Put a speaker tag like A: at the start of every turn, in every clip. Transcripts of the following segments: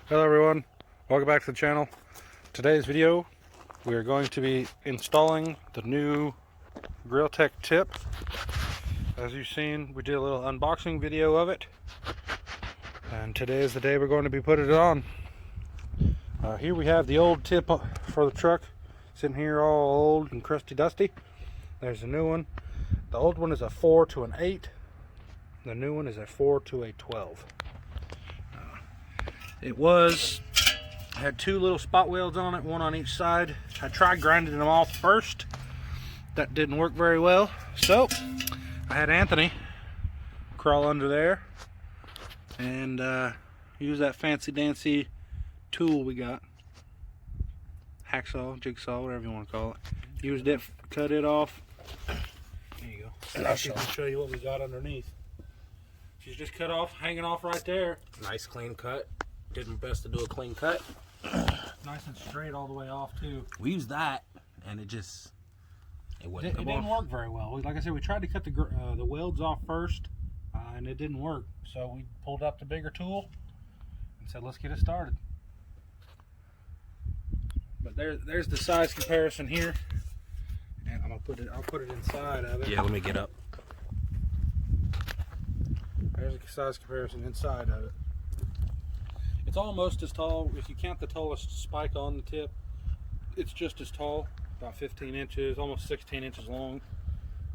A: Hello everyone, welcome back to the channel. Today's video we are going to be installing the new Grille Tech tip. As you've seen, we did a little unboxing video of it, and today is the day we're going to be putting it on. Here we have the old tip for the truck sitting here all old and crusty dusty. There's a new one. The old one is a 4 to an 8. The new one is a 4 to a 12. It had two little spot welds on it, one on each side. I tried grinding them off first. That didn't work very well. So I had Anthony crawl under there and use that fancy dancy tool we got. Hacksaw, jigsaw, whatever you want to call it. Used it, cut it off. There you go. And I'll show you what we got underneath. She's just cut off, hanging off right there.
B: Nice clean cut. Did my best to do a clean cut.
A: Nice and straight all the way off too.
B: We used that, and it wouldn't come off.
A: It didn't work very well. Like I said, we tried to cut the welds off first, and it didn't work. So we pulled up the bigger tool and said, "Let's get it started." But there's the size comparison here, and I'll put it inside of it.
B: Yeah, let me get up.
A: There's the size comparison inside of it. It's almost as tall, if you count the tallest spike on the tip, it's just as tall, about 15 inches, almost 16 inches long.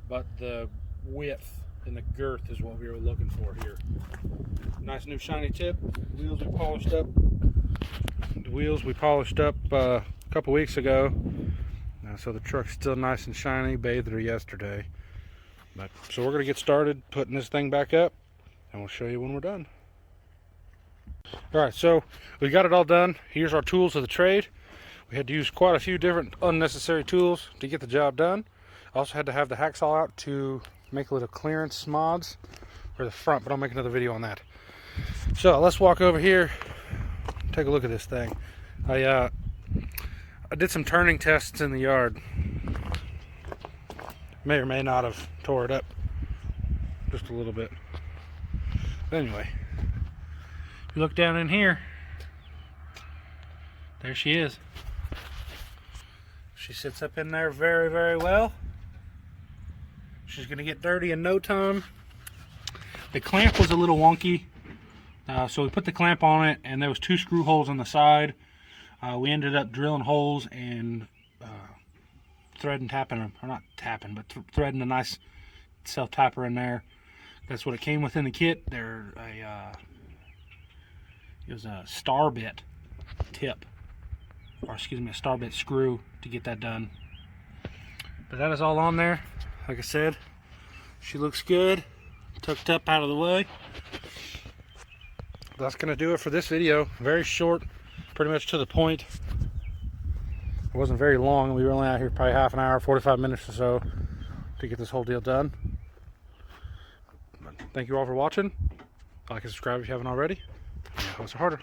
A: But the width and the girth is what we were looking for here. Nice new shiny tip. Wheels we polished up. The wheels we polished up a couple weeks ago. So the truck's still nice and shiny, bathed her yesterday. So we're going to get started putting this thing back up, and we'll show you when we're done. Alright, so we got it all done. Here's our tools of the trade. We had to use quite a few different unnecessary tools to get the job done. Also had to have the hacksaw out to make a little clearance mods for the front, but I'll make another video on that. So let's walk over here, take a look at this thing. I did some turning tests in the yard. May or may not have tore it up just a little bit. But anyway, you look down in here, there she is. She sits up in there very, very well. She's going to get dirty in no time. The clamp was a little wonky, so we put the clamp on it, and there was 2 screw holes on the side. We ended up drilling holes and threading, tapping them, or not tapping, but threading a nice self-tapper in there. That's what it came with in the kit. It was a star bit tip, or excuse me, a star bit screw to get that done. But that is all on there. Like I said, she looks good, tucked up out of the way. That's gonna do it for this video. Very short, pretty much to the point. It wasn't very long. We were only out here probably half an hour, 45 minutes or so to get this whole deal done. But thank you all for watching. Like and subscribe if you haven't already. Hustle harder.